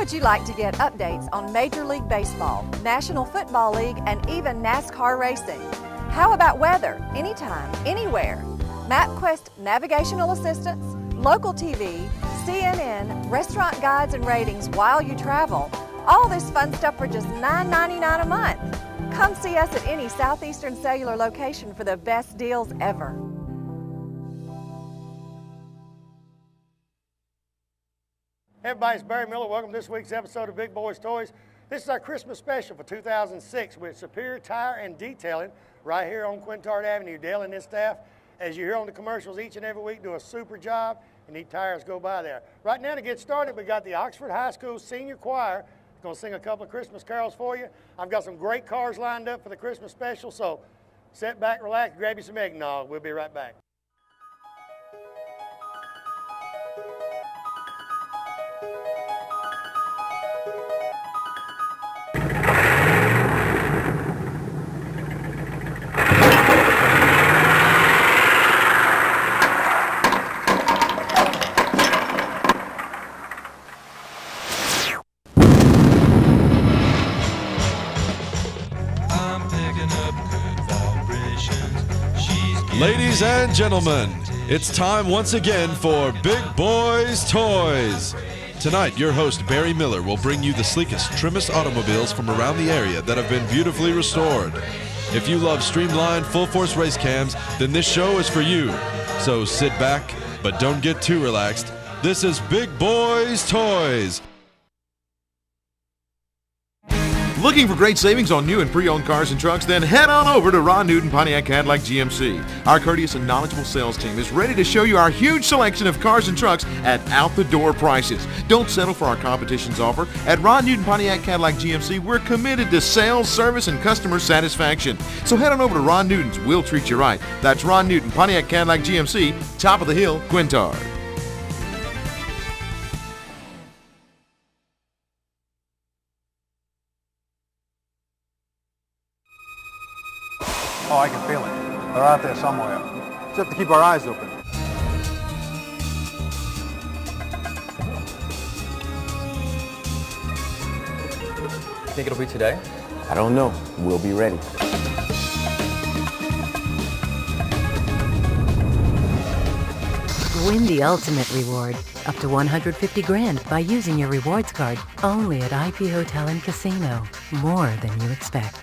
would you like to get updates on Major League Baseball, National Football League, and even NASCAR racing? How about weather, anytime, anywhere? MapQuest navigational assistance, local TV, CNN, restaurant guides and ratings while you travel. All this fun stuff for just $9.99 a month. Come see us at any Southeastern Cellular location for the best deals ever. Hey everybody, it's Barry Miller. Welcome to this week's episode of Big Boys Toys. This is our Christmas special for 2006 with Superior Tire and Detailing right here on Quintard Avenue. Dale and his staff, as you hear on the commercials each and every week, do a super job and need tires go by there. Right now to get started, we got the Oxford High School Senior Choir. It's going to sing a couple of Christmas carols for you. I've got some great cars lined up for the Christmas special, so sit back, relax, grab you some eggnog. We'll be right back. Ladies and gentlemen, it's time once again for Big Boys Toys. Tonight, your host Barry Miller will bring you the sleekest, trimmest automobiles from around the area that have been beautifully restored. If you love streamlined, full-force race cams, then this show is for you. So sit back, but don't get too relaxed. This is Big Boys Toys. Looking for great savings on new and pre-owned cars and trucks? Then head on over to Ron Newton Pontiac Cadillac GMC. Our courteous and knowledgeable sales team is ready to show you our huge selection of cars and trucks at out-the-door prices. Don't settle for our competition's offer. At Ron Newton Pontiac Cadillac GMC, we're committed to sales, service, and customer satisfaction. So head on over to Ron Newton's. We'll treat you right. That's Ron Newton Pontiac Cadillac GMC, top of the hill, Quintard. Oh, I can feel it. They're out there somewhere. Just have to keep our eyes open. Think it'll be today? I don't know. We'll be ready. Win the ultimate reward, up to $150 grand by using your rewards card only at IP Hotel and Casino. More than you expect.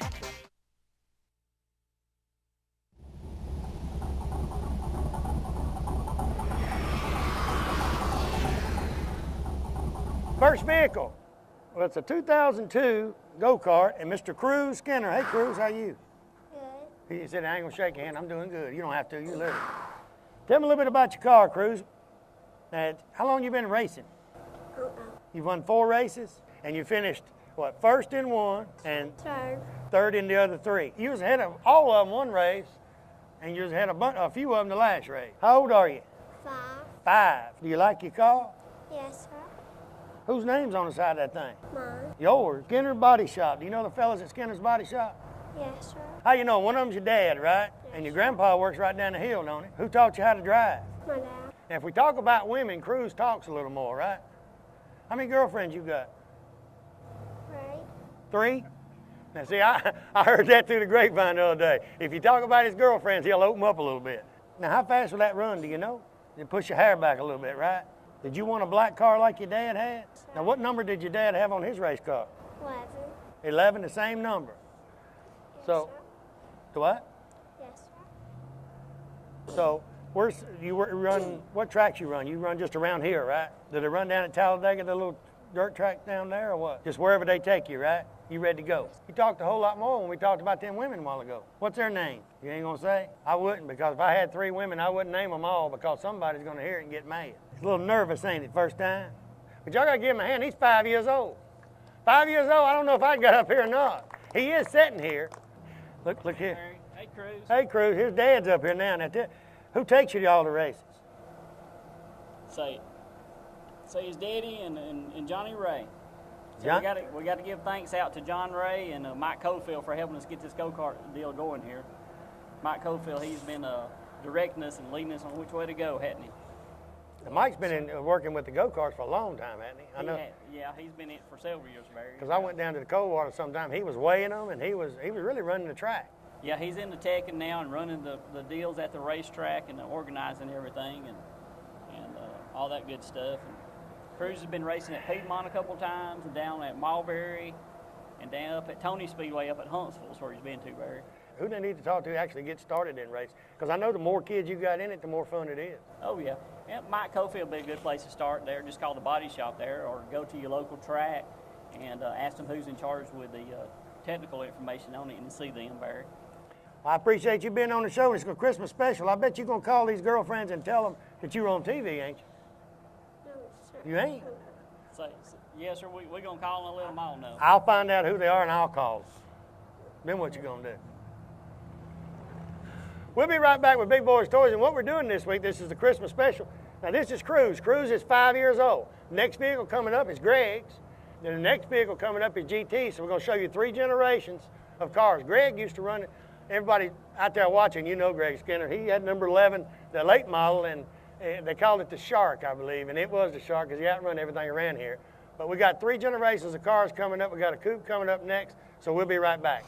First vehicle, well, it's a 2002 go-kart, and Mr. Cruz Skinner. Hey, Cruz, how you? Good. He said, I ain't gonna shake your hand. I'm doing good. You don't have to. You live. Tell me a little bit about your car, Cruz. How long you been racing? You've won 4 races, and you finished, what, first in one and third in the other 3. You was ahead of all of them one race, and you was ahead of a few of them the last race. How old are you? 5. 5. Do you like your car? Yes, sir. Whose name's on the side of that thing? Mine. Yours. Skinner Body Shop. Do you know the fellas at Skinner's Body Shop? Yes, sir. How you know? One of them's your dad, right? Yes. And your grandpa works right down the hill, don't he? Who taught you how to drive? My dad. Now, if we talk about women, Cruz talks a little more, right? How many girlfriends you got? 3? Now, see, I heard that through the grapevine the other day. If you talk about his girlfriends, he'll open up a little bit. Now, how fast will that run, do you know? You push your hair back a little bit, right? Did you want a black car like your dad had? Now, what number did your dad have on his race car? 11. 11, the same number. Yes, So, sir. what? Yes, sir. So, what tracks you run? You run just around here, right? Did they run down at Talladega, the little dirt track down there, or what? Just wherever they take you, right? You ready to go? You talked a whole lot more when we talked about them women a while ago. What's their name? You ain't gonna say? I wouldn't, because if I had 3 women, I wouldn't name them all, because somebody's gonna hear it and get mad. It's a little nervous, ain't it, first time? But y'all gotta give him a hand. He's 5 years old. 5 years old, I don't know if I'd got up here or not. He is sitting here. Look here. Hey, Cruz. Hey, Cruz, his dad's up here now. Who takes you to all the races? Say it. Say his daddy and Johnny Ray. So John? we got to give thanks out to John Ray and Mike Cofield for helping us get this go-kart deal going here. Mike Cofield, he's been directing us and leading us on which way to go, hasn't he? And Mike's been working with the go-karts for a long time, hasn't he? I know. Yeah, he's been in it for several years, Barry. Because I went down to the Coldwater sometime. He was weighing them, and he was really running the track. Yeah, he's in the teching now and running the deals at the racetrack and organizing everything and all that good stuff. And Cruz has been racing at Piedmont a couple times and down at Mulberry and down up at Tony Speedway up at Huntsville is where he's been to, Barry. Who do they need to talk to actually get started in racing? Because I know the more kids you got in it, the more fun it is. Oh, yeah. Mike Cofield would be a good place to start there. Just call the body shop there or go to your local track and ask them who's in charge with the technical information on it and see them, Barry. I appreciate you being on the show. It's a Christmas special. I bet you're going to call these girlfriends and tell them that you're on TV, ain't you? No, sir. You ain't? Yes, sir. We're going to call them and let them all know. I'll find out who they are and I'll call them. Then what you going to do? We'll be right back with Big Boyz Toys, and what we're doing this week, this is the Christmas special. Now this is Cruz. Cruz is 5 years old. Next vehicle coming up is Greg's. Then the next vehicle coming up is GT, so we're going to show you 3 generations of cars. Greg used to run it. Everybody out there watching, you know Greg Skinner. He had number 11, the late model, and they called it the Shark, I believe, and it was the Shark because he outrun everything around here. But we got 3 generations of cars coming up. We got a coupe coming up next, so we'll be right back.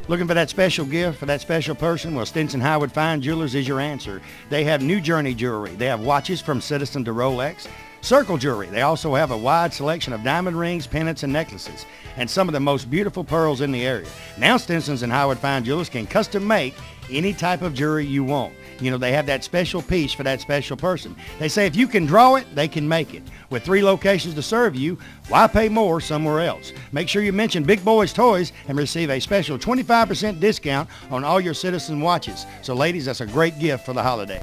Looking for that special gift for that special person? Well, Stinson Highwood Fine Jewelers is your answer. They have new Journey jewelry. They have watches from Citizen to Rolex. Circle Jewelry. They also have a wide selection of diamond rings, pendants, and necklaces, and some of the most beautiful pearls in the area. Now Stinson's and Highwood Fine Jewelers can custom make any type of jewelry you want. You know, they have that special piece for that special person. They say if you can draw it, they can make it. With 3 locations to serve you, why pay more somewhere else? Make sure you mention Big Boyz Toys and receive a special 25% discount on all your Citizen watches. So ladies, that's a great gift for the holiday.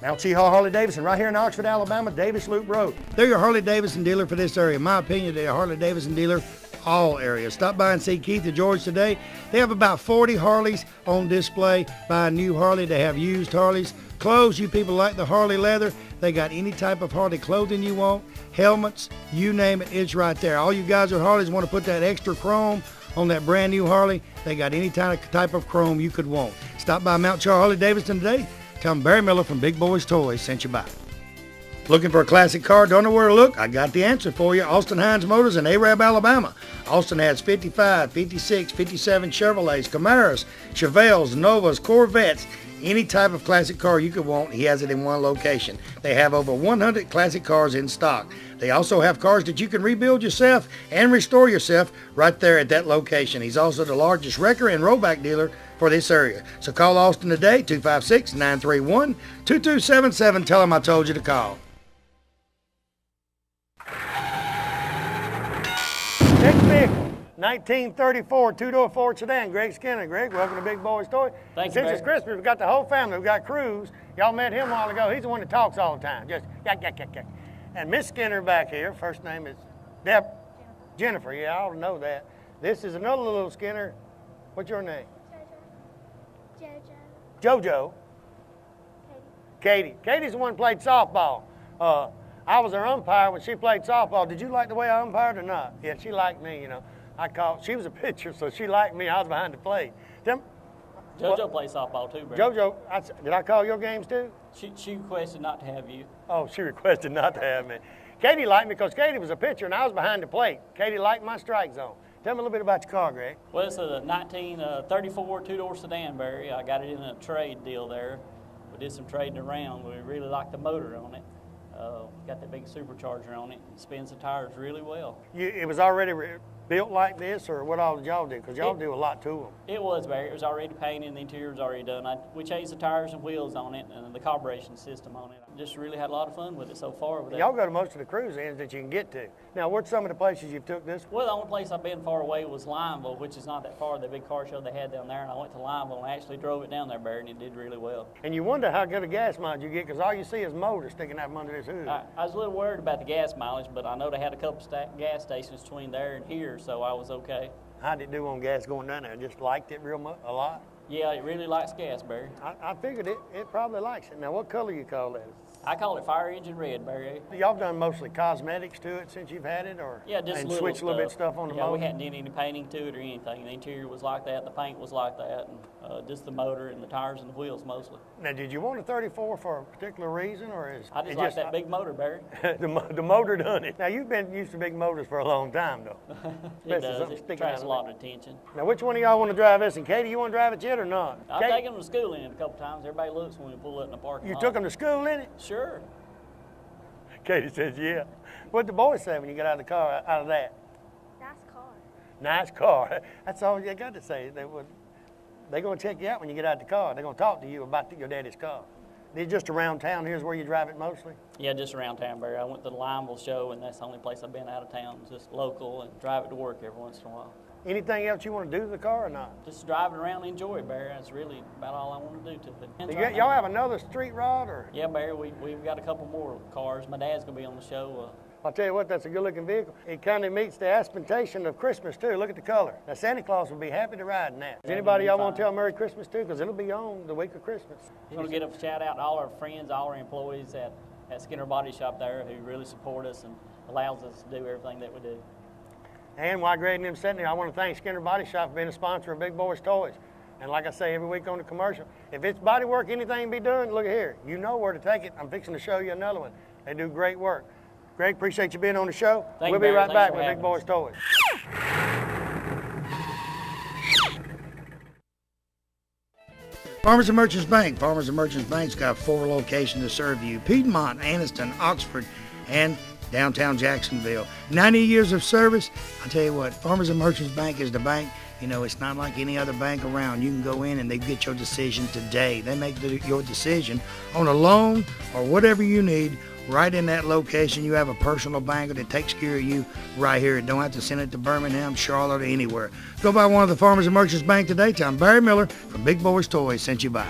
Mount Cheahaw Harley-Davidson, right here in Oxford, Alabama, Davis Loop Road. They're your Harley-Davidson dealer for this area. In my opinion, they're a Harley-Davidson dealer all areas. Stop by and see Keith or George today. They have about 40 Harleys on display. Buy a new Harley. They have used Harleys. Clothes, you people like the Harley leather. They got any type of Harley clothing you want. Helmets, you name it, it's right there. All you guys with Harleys want to put that extra chrome on that brand new Harley. They got any type of chrome you could want. Stop by Mount Cheahaw Harley-Davidson today. Tell them Barry Miller from Big Boyz Toys sent you by. Looking for a classic car? Don't know where to look? I got the answer for you. Austin Hines Motors in Arab, Alabama. Austin has 55, 56, 57 Chevrolets, Camaros, Chevelles, Novas, Corvettes. Any type of classic car you could want, he has it in one location. They have over 100 classic cars in stock. They also have cars that you can rebuild yourself and restore yourself right there at that location. He's also the largest wrecker and rollback dealer for this area. So call Austin today, 256-931-2277. Tell him I told you to call. Next vehicle, 1934 two-door Ford sedan. Greg Skinner. Greg, welcome to Big Boyz Toys. Thank you, Since Barry. it's Christmas, we got the whole family. We got Cruz. Y'all met him a while ago. He's the one that talks all the time. Just yak, yak, yak, yak. And Miss Skinner back here. First name is Jennifer. Yeah, I ought to know that. This is another little Skinner. What's your name? JoJo. Katie. Katie's the one who played softball. I was her umpire when she played softball. Did you like the way I umpired or not? Yeah, she liked me, you know. She was a pitcher, so she liked me. I was behind the plate. JoJo plays softball too, Barry. JoJo, did I call your games too? She requested not to have you. Oh, she requested not to have me. Katie liked me because Katie was a pitcher and I was behind the plate. Katie liked my strike zone. Tell me a little bit about your car, Greg. Well, it's a 1934 two-door sedan, Barry. I got it in a trade deal there. We did some trading around. We really liked the motor on it. Got that big supercharger on it. It spins the tires really well. It was already built like this, or what all did y'all do? Because y'all do a lot to them. It was, Barry. It was already painted, and the interior was already done. We changed the tires and wheels on it, and the carburation system on it. Just really had a lot of fun with it so far. Y'all go to most of the cruise ends that you can get to. Now, what's some of the places you've took this? Well, the only place I've been far away was Lineville, which is not that far, the big car show they had down there, and I went to Lineville and actually drove it down there, Barry, and it did really well. And you wonder how good a gas mileage you get, because all you see is motors sticking out from under this hood. I was a little worried about the gas mileage, but I know they had a couple gas stations between there and here, so I was okay. How did it do on gas going down there? Just liked it real much, a lot? Yeah, it really likes gas, Barry. I figured it probably likes it. Now, what color you call that? I call it fire engine red, Barry. Y'all done mostly cosmetics to it since you've had it, or yeah, just and little switched a little bit of stuff on the motor? Yeah, we hadn't done any painting to it or anything. The interior was like that, the paint was like that, and just the motor and the tires and the wheels mostly. Now, did you want a 34 for a particular reason, or is I just like that big motor, Barry. the motor done it. Now, you've been used to big motors for a long time, though. It does. It attracts a lot of attention. Now, which one of y'all want to drive this? And Katie, you want to drive it yet or not? I've taken them to school in it a couple times. Everybody looks when we pull it in the parking lot. You took them to school in it? Sure. Katie says, yeah. What'd the boys say when you got out of the car, out of that? Nice car. Nice car. That's all you got to say. They're going to check you out when you get out of the car. They're going to talk to you about your daddy's car. They're just around town. Here's where you drive it mostly? Yeah, just around town, Barry. I went to the Lineville show, and that's the only place I've been out of town, just local, and drive it to work every once in a while. Anything else you want to do to the car or not? Just drive it around and enjoy it, Barry. That's really about all I want to do to it. Y'all have another street rod, or? Yeah, Barry, we've got a couple more cars. My dad's going to be on the show. I'll tell you what, that's a good-looking vehicle. It kind of meets the aspiration of Christmas, too. Look at the color. Now, Santa Claus will be happy to ride in that. Does anybody y'all want to tell Merry Christmas, too? Because it'll be on the week of Christmas. I want to get a shout-out to all our friends, all our employees at Skinner Body Shop there who really support us and allows us to do everything that we do. And while Greg and them sitting there, I want to thank Skinner Body Shop for being a sponsor of Big Boyz Toys. And like I say every week on the commercial, if it's body work, anything be done, look at here. You know where to take it. I'm fixing to show you another one. They do great work. Greg, appreciate you being on the show. We'll be right back with Big Boyz Toys. Farmers and Merchants Bank. Farmers and Merchants Bank's got 4 locations to serve you: Piedmont, Anniston, Oxford, and downtown Jacksonville. 90 years of service. I tell you what, Farmers and Merchants Bank is the bank. You know, it's not like any other bank around. You can go in and they get your decision today. They make your decision on a loan or whatever you need right in that location. You have a personal banker that takes care of you right here. Don't have to send it to Birmingham, Charlotte, or anywhere. Go by one of the Farmers and Merchants Bank today. Tell them Barry Miller from Big Boyz Toys sent you by.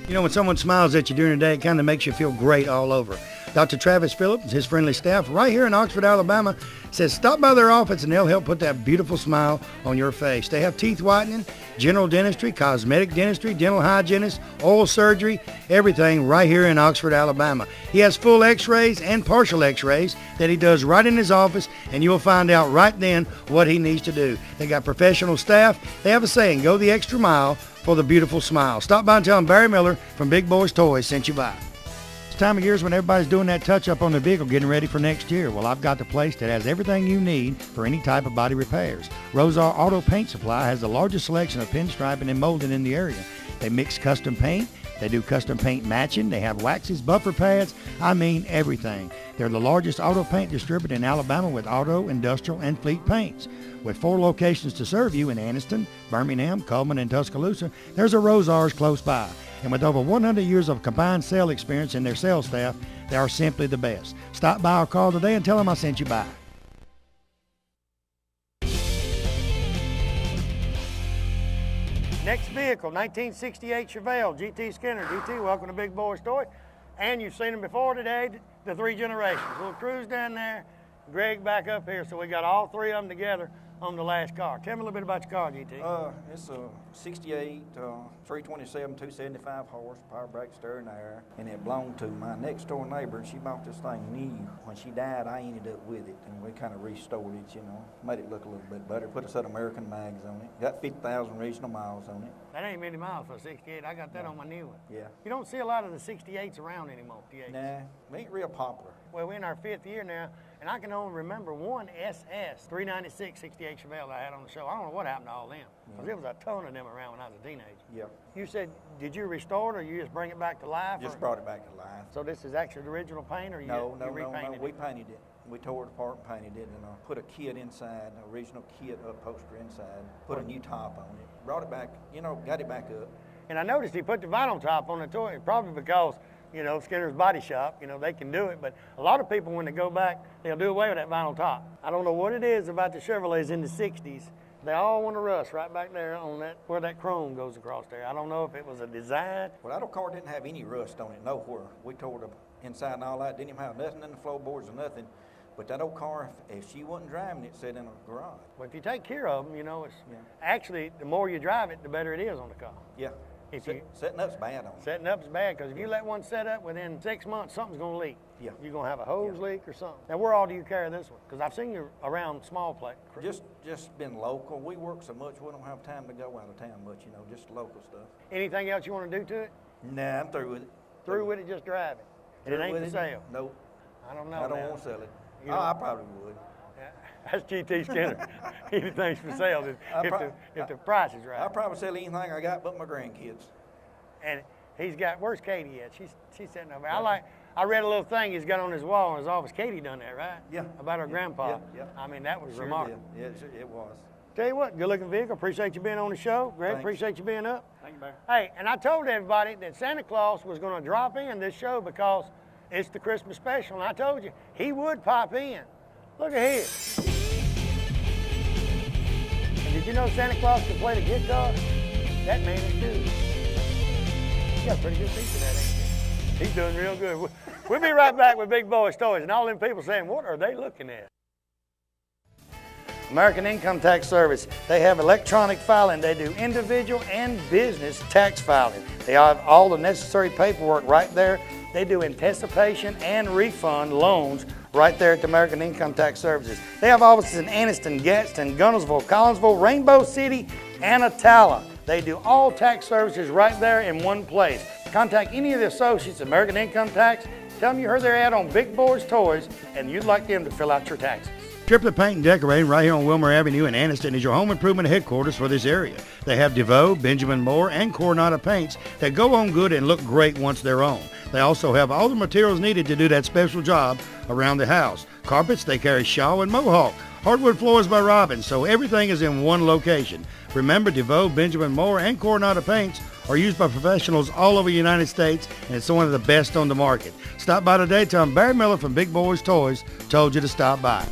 You know, when someone smiles at you during the day, it kind of makes you feel great all over. Dr. Travis Phillips and his friendly staff right here in Oxford, Alabama, says stop by their office and they'll help put that beautiful smile on your face. They have teeth whitening, general dentistry, cosmetic dentistry, dental hygienist, oral surgery, everything right here in Oxford, Alabama. He has full x-rays and partial x-rays that he does right in his office, and you'll find out right then what he needs to do. They got professional staff. They have a saying, go the extra mile for the beautiful smile. Stop by and tell them Barry Miller from Big Boyz Toys sent you by. Time of year is when everybody's doing that touch-up on their vehicle, getting ready for next year. Well, I've got the place that has everything you need for any type of body repairs. Rosar Auto Paint Supply has the largest selection of pinstriping and molding in the area. They mix custom paint. They do custom paint matching. They have waxes, buffer pads. I mean everything. They're the largest auto paint distributor in Alabama with auto, industrial, and fleet paints. With 4 locations to serve you in Anniston, Birmingham, Coleman, and Tuscaloosa, there's a Rosar's close by. And with over 100 years of combined sale experience in their sales staff, they are simply the best. Stop by or call today and tell them I sent you by. Next vehicle, 1968 Chevelle, GT Skinner. GT, welcome to Big Boyz Toys. And you've seen them before today, the 3 generations. Little Cruise down there, Greg back up here, so we got all 3 of them together on the last car. Tell me a little bit about your car, GT. It's a 68, 327, 275 horse, power brake, steering air, and it belonged to my next door neighbor. She bought this thing new. When she died, I ended up with it, and we kind of restored it, you know, made it look a little bit better, put a set of American mags on it, got 50,000 regional miles on it. That ain't many miles for a 68. I got that on my new one. Yeah. You don't see a lot of the 68s around anymore, T8s. Nah, they ain't real popular. Well, we're in our 5th year now, and I can only remember one SS 396 68 Chevelle that I had on the show. I don't know what happened to all them, because there was a ton of them around when I was a teenager. Yeah. You said, did you restore it, or you just bring it back to life? Just brought it back to life. So this is actually the original paint, or you repainted it? We painted it. We tore it apart and painted it, and put a kit inside, an original kit upholstery inside, put a new top on it, brought it back, got it back up. And I noticed he put the vinyl top on the toy, probably because, Skinner's Body Shop, they can do it. But a lot of people, when they go back, they'll do away with that vinyl top. I don't know what it is about the Chevrolets in the 60s. They all want to rust right back there on that, where that chrome goes across there. I don't know if it was a design. Well, that old car didn't have any rust on it nowhere. We tore the inside and all that, didn't even have nothing in the floorboards or nothing. But that old car, if she wasn't driving it, sat in a garage. Well, if you take care of them, it's actually, the more you drive it, the better it is on the car. Yeah. Setting up's bad on it. Setting up's bad, because if you let one set up, within 6 months, something's going to leak. Yeah. You're going to have a hose leak or something. Now, where all do you carry this one? Because I've seen you around small place. Just been local. We work so much, we don't have time to go out of town much, just local stuff. Anything else you want to do to it? Nah, I'm through with it. Through with it, just drive it. And it ain't for sale? Nope. I don't know. I don't want to sell it. I probably would. That's GT Skinner. Anything's for sale if the price is right. I'll probably sell anything I got but my grandkids. And he's got, where's Katie at? She's sitting over there. I read a little thing he's got on his wall in his office. Katie done that, right? Yeah. About her grandpa. Yeah. I mean, that was Sure remarkable. Did. Yeah, it was. Tell you what, good looking vehicle. Appreciate you being on the show. Greg, Thanks. appreciate you being up. Thank you, Barry. Hey, and I told everybody that Santa Claus was going to drop in this show because it's the Christmas special. And I told you, he would pop in. Look at here. And did you know Santa Claus can play the guitar? That man is good. You got a pretty good piece of that, ain't you? He's doing real good. We'll be right back with Big Boyz Toys and all them people saying, what are they looking at? American Income Tax Service. They have electronic filing. They do individual and business tax filing. They have all the necessary paperwork right there. They do anticipation and refund loans right there at the American Income Tax Services. They have offices in Anniston, Gadsden, Gunnersville, Collinsville, Rainbow City, and Attala. They do all tax services right there in one place. Contact any of the associates at American Income Tax. Tell them you heard their ad on Big Boyz Toys and you'd like them to fill out your taxes. Triplet Paint and Decorating right here on Wilmer Avenue in Anniston is your home improvement headquarters for this area. They have DeVoe, Benjamin Moore, and Coronado paints that go on good and look great once they're on. They also have all the materials needed to do that special job around the house. Carpets, they carry Shaw and Mohawk. Hardwood floors by Robbins, so everything is in one location. Remember, DeVoe, Benjamin Moore, and Coronado paints are used by professionals all over the United States, and it's one of the best on the market. Stop by today. Tell them Barry Miller from Big Boyz Toys told you to stop by.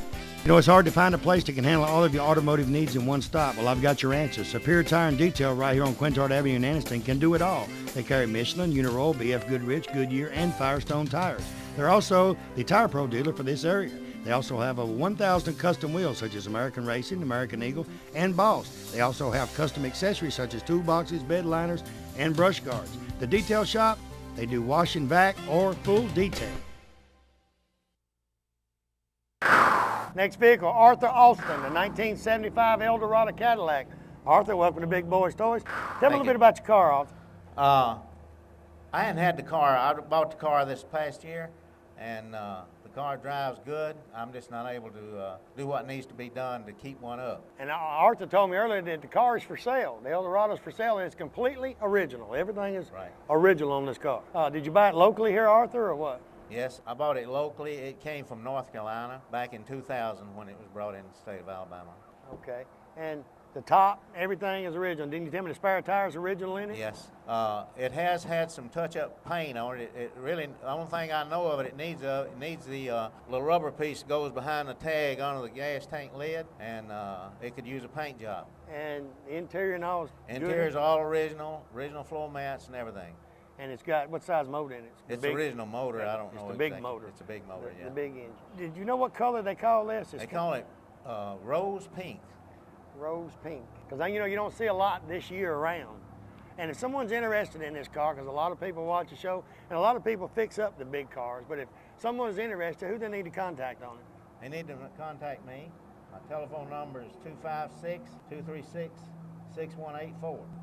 You know, it's hard to find a place that can handle all of your automotive needs in one stop. Well, I've got your answer. Superior Tire and Detail right here on Quintard Avenue in Anniston can do it all. They carry Michelin, Uniroyal, BF Goodrich, Goodyear, and Firestone tires. They're also the Tire Pro dealer for this area. They also have over 1,000 custom wheels such as American Racing, American Eagle, and Boss. They also have custom accessories such as toolboxes, bed liners, and brush guards. The detail shop, they do wash and vac or full detail. Next vehicle, Arthur Austin, the 1975 Eldorado Cadillac. Arthur, welcome to Big Boyz Toys. Tell me a little bit about your car, Arthur. I hadn't had the car. I bought the car this past year, and the car drives good. I'm just not able to do what needs to be done to keep one up. And Arthur told me earlier that the car is for sale. The Eldorado's for sale, and it's completely original. Everything is original on this car. Did you buy it locally here, Arthur, or what? Yes, I bought it locally. It came from North Carolina back in 2000 when it was brought in the state of Alabama. Okay. And the top, everything is original. Didn't you tell me the spare tire is original in it? Yes. It has had some touch-up paint on it. It really, the only thing I know of it, it needs the little rubber piece that goes behind the tag under the gas tank lid, and it could use a paint job. And the interior and all is Interior is all original floor mats and everything. And it's got, what size motor in it? It's the original motor. I don't know. It's the big motor. It's a big motor, yeah. The big engine. Did you know what color they call this? They call it rose pink. Rose pink. Because, you know, you don't see a lot this year around. And if someone's interested in this car, because a lot of people watch the show, and a lot of people fix up the big cars, but if someone's interested, who do they need to contact on it? They need to contact me. My telephone number is 256-236-6184.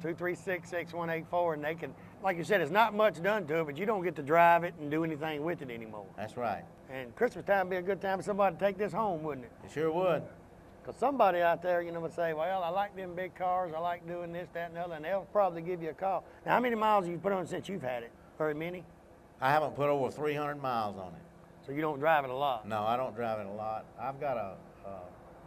236-6184, and they can, like you said, it's not much done to it, but you don't get to drive it and do anything with it anymore. That's right. And Christmas time would be a good time for somebody to take this home, wouldn't it? It sure would. Because somebody out there, you know, would say, well, I like them big cars, I like doing this, that, and the other, and they'll probably give you a call. Now, how many miles have you put on it since you've had it? Very many? I haven't put over 300 miles on it. So you don't drive it a lot? No, I don't drive it a lot. I've got a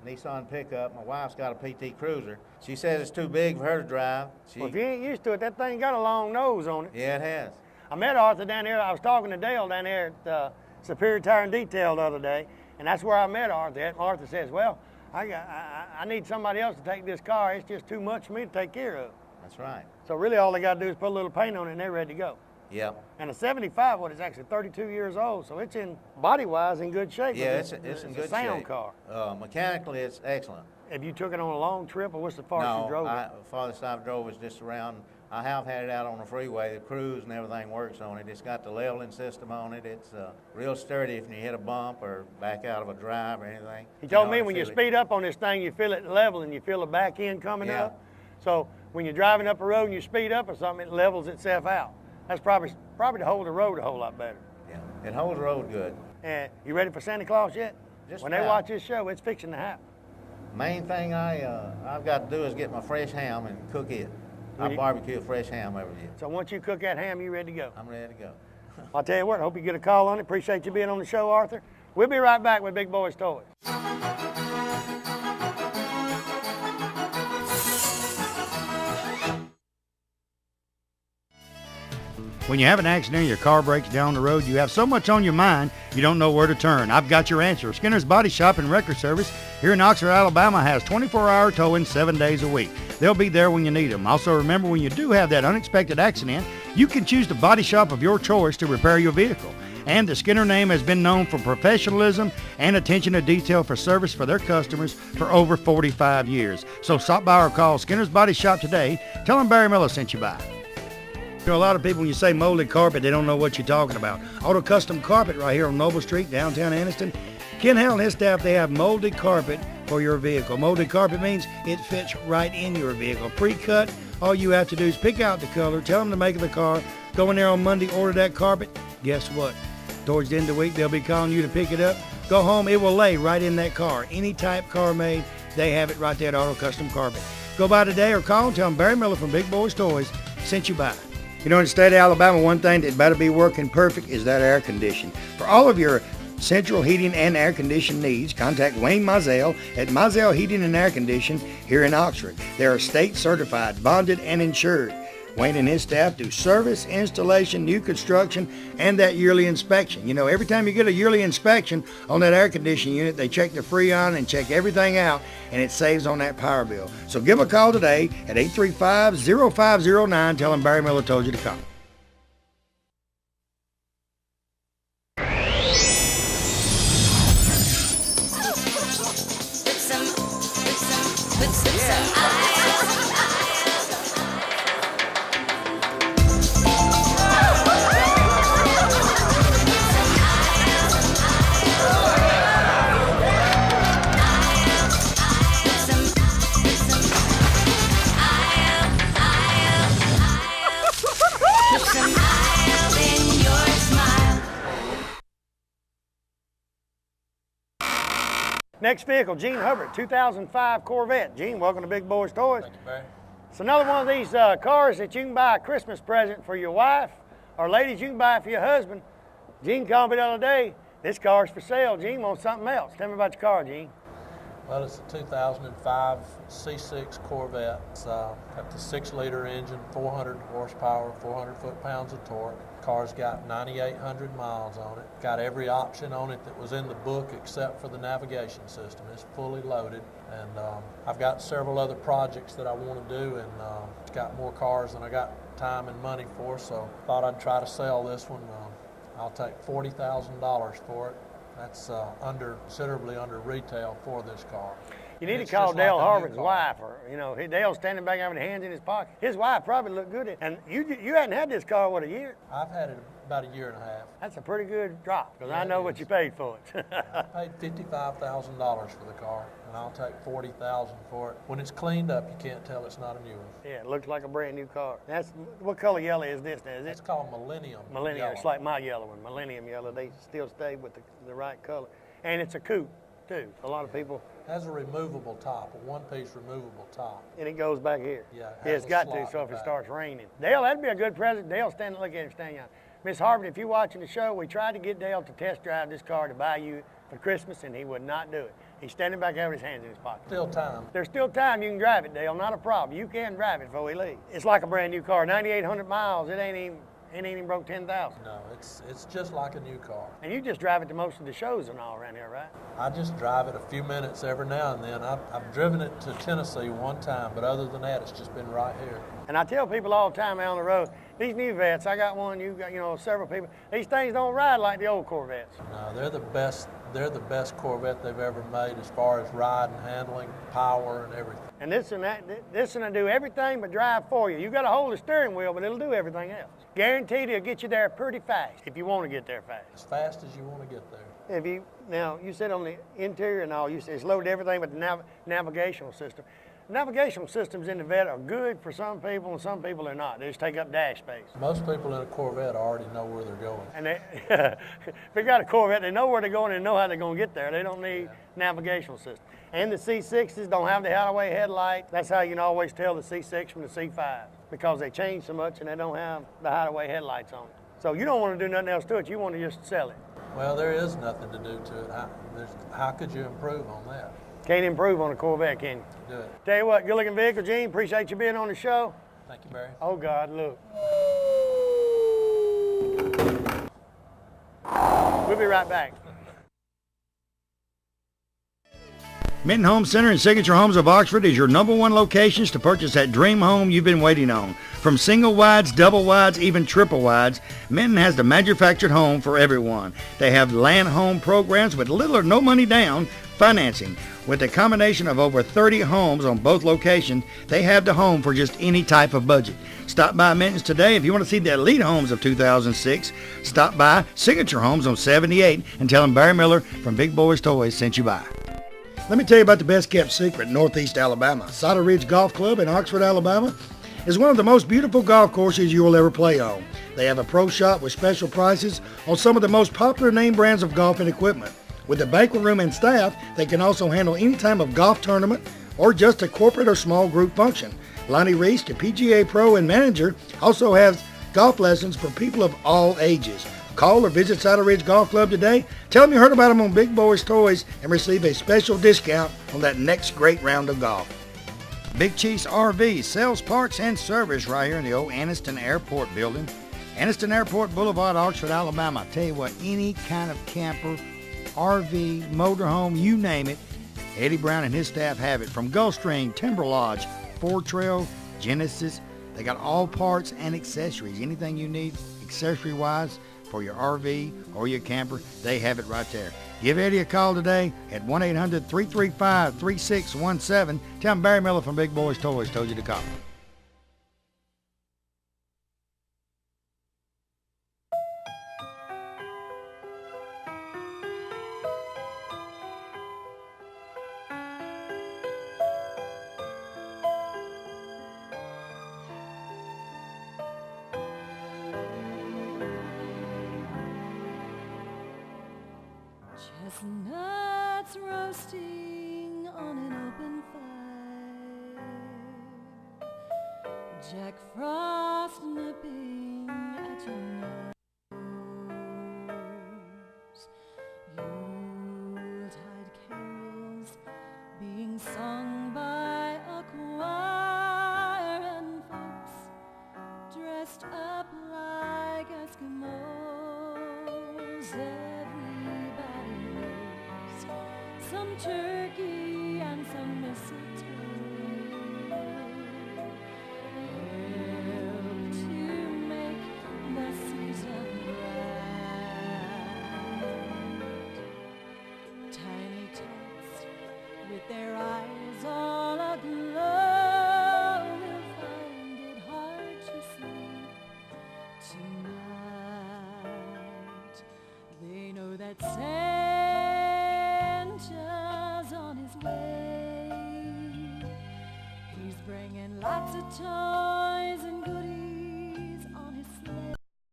Nissan pickup. My wife's got a PT Cruiser. She says it's too big for her to drive. Well, if you ain't used to it, that thing got a long nose on it. Yeah, it has. I met Arthur down here. I was talking to Dale down here at Superior Tire and Detail the other day, and that's where I met Arthur at. And Arthur says, well, I need somebody else to take this car. It's just too much for me to take care of. That's right. So really all they got to do is put a little paint on it and they're ready to go. Yep. And a 75, what is actually 32 years old, so it's in, body-wise, in good shape. Yeah, it's in good shape. It's a sound car. Mechanically, it's excellent. Have you took it on a long trip, or what's the farthest you drove it? No, the farthest I've drove is just around. I have had it out on the freeway. The cruise and everything works on it. It's got the leveling system on it. It's real sturdy if you hit a bump or back out of a drive or anything. He told me when you speed up on this thing, you feel it level and you feel the back end coming up. So when you're driving up a road and you speed up or something, it levels itself out. That's probably to hold the road a whole lot better. Yeah, it holds the road good. And you ready for Santa Claus yet? Just when they watch this show, it's fixing to happen. Main thing I've got to do is get my fresh ham and cook it. I barbecue fresh ham every year. So once you cook that ham, you ready to go? I'm ready to go. I'll tell you what, I hope you get a call on it. Appreciate you being on the show, Arthur. We'll be right back with Big Boyz Toyz. When you have an accident and your car breaks down the road, you have so much on your mind, you don't know where to turn. I've got your answer. Skinner's Body Shop and Record Service here in Oxford, Alabama has 24-hour towing 7 days a week. They'll be there when you need them. Also, remember, when you do have that unexpected accident, you can choose the body shop of your choice to repair your vehicle. And the Skinner name has been known for professionalism and attention to detail for service for their customers for over 45 years. So stop by or call Skinner's Body Shop today. Tell them Barry Miller sent you by. You know, a lot of people, when you say molded carpet, they don't know what you're talking about. Auto Custom Carpet right here on Noble Street, downtown Anniston. Ken Hale and his staff, they have molded carpet for your vehicle. Molded carpet means it fits right in your vehicle. Pre-cut, all you have to do is pick out the color, tell them the make of the car, go in there on Monday, order that carpet. Guess what? Towards the end of the week, they'll be calling you to pick it up. Go home, it will lay right in that car. Any type car made, they have it right there at Auto Custom Carpet. Go by today or call and tell them Barry Miller from Big Boyz Toyz sent you by. You know, in the state of Alabama, one thing that better be working perfect is that air conditioning. For all of your central heating and air conditioning needs, contact Wayne Mizell at Mizell Heating and Air Conditioning here in Oxford. They are state certified, bonded, and insured. Wayne and his staff do service, installation, new construction, and that yearly inspection. You know, every time you get a yearly inspection on that air conditioning unit, they check the Freon and check everything out, and it saves on that power bill. So give them a call today at 835-0509. Tell them Barry Miller told you to call. Next vehicle, Gene Hubbard, 2005 Corvette. Gene, welcome to Big Boyz Toyz. Thank you, Barry. It's another one of these cars that you can buy a Christmas present for your wife, or ladies, you can buy it for your husband. Gene called me the other day. This car's for sale. Gene wants something else. Tell me about your car, Gene. Well, it's a 2005 C6 Corvette. It's got the 6-liter engine, 400 horsepower, 400 foot-pounds of torque. Car's got 9,800 miles on it. Got every option on it that was in the book except for the navigation system. It's fully loaded, and I've got several other projects that I want to do, and it's got more cars than I got time and money for, so thought I'd try to sell this one. I'll take $40,000 for it. That's considerably under retail for this car. You need to call Dale Harvard's wife, or, you know, Dale's standing back having hands in his pocket. His wife probably looked good. And you hadn't had this car, what, a year? I've had it about a year and a half. That's a pretty good drop, because I know what you paid for it. I paid $55,000 for the car, and I'll take $40,000 for it. When it's cleaned up, you can't tell it's not a new one. Yeah, it looks like a brand new car. What color yellow is this now? It's called Millennium. Millennium. Yellow. It's like my yellow one, Millennium yellow. They still stay with the right color. And it's a coupe, too. A lot of people. It has a removable top, a one-piece removable top. And it goes back here. Yeah, it's got to, so if it starts raining. Dale, that'd be a good present. Dale, look at him standing out. Miss Harvard, if you're watching the show, we tried to get Dale to test drive this car to buy you for Christmas, and he would not do it. He's standing back there with his hands in his pocket. Still time. There's still time. You can drive it, Dale. Not a problem. You can drive it before we leave. It's like a brand new car. 9,800 miles. It ain't even broke 10,000. No, it's just like a new car. And you just drive it to most of the shows and all around here, right? I just drive it a few minutes every now and then. I've driven it to Tennessee one time, but other than that, it's just been right here. And I tell people all the time out on the road, these new vets, I got one, you got, several people, these things don't ride like the old Corvettes. No, they're the best. They're the best Corvette they've ever made as far as ride and handling, power, and everything. And this one do everything but drive for you. You got to hold the steering wheel, but it'll do everything else. Guaranteed it'll get you there pretty fast if you want to get there fast. As fast as you want to get there. Now, you said on the interior and all, you said it's loaded everything but the navigational system. Navigational systems in the Vet are good for some people, and some people are not. They just take up dash space. Most people in a Corvette already know where they're going. And if they got a Corvette, they know where they're going and know how they're going to get there. They don't need navigational system. And the C6s don't have the highway headlight. That's how you can always tell the C6 from the C5, because they change so much and they don't have the highway headlights on it. So you don't want to do nothing else to it. You want to just sell it. Well, there is nothing to do to it. How could you improve on that? Can't improve on a Corvette, can you? Do it. Tell you what, good looking vehicle, Gene. Appreciate you being on the show. Thank you, Barry. Oh, God, look. We'll be right back. Minton Home Center and Signature Homes of Oxford is your #1 locations to purchase that dream home you've been waiting on. From single wides, double wides, even triple wides, Minton has the manufactured home for everyone. They have land home programs with little or no money down financing. With a combination of over 30 homes on both locations, they have the home for just any type of budget. Stop by Minton's today. If you want to see the elite homes of 2006, stop by Signature Homes on 78 and tell them Barry Miller from Big Boyz Toys sent you by. Let me tell you about the best kept secret in Northeast Alabama. Cider Ridge Golf Club in Oxford, Alabama is one of the most beautiful golf courses you will ever play on. They have a pro shop with special prices on some of the most popular name brands of golf and equipment. With a banquet room and staff, they can also handle any type of golf tournament or just a corporate or small group function. Lonnie Reese, the PGA Pro and manager, also has golf lessons for people of all ages. Call or visit Cider Ridge Golf Club today. Tell them you heard about them on Big Boyz Toys and receive a special discount on that next great round of golf. Big Chiefs RV sells parts and service right here in the old Anniston Airport building. Anniston Airport Boulevard, Oxford, Alabama. I tell you what, any kind of camper, RV, motorhome, you name it, Eddie Brown and his staff have it. From Gulfstream, Timber Lodge, Four Trail, Genesis, they got all parts and accessories. Anything you need accessory-wise for your RV or your camper, they have it right there. Give Eddie a call today at 1-800-335-3617. Tell him Barry Miller from Big Boyz Toys told you to call. Chestnuts roasting on an open fire, Jack Frost nipping at your nose, Yuletide carols being sung by a choir, and folks dressed up like Eskimos. Some turkey and some mistletoe help to make the season bright. Tiny tots with their eyes all aglow will find it hard to sleep tonight. They know that Santa's on his way. He's bringing lots of toys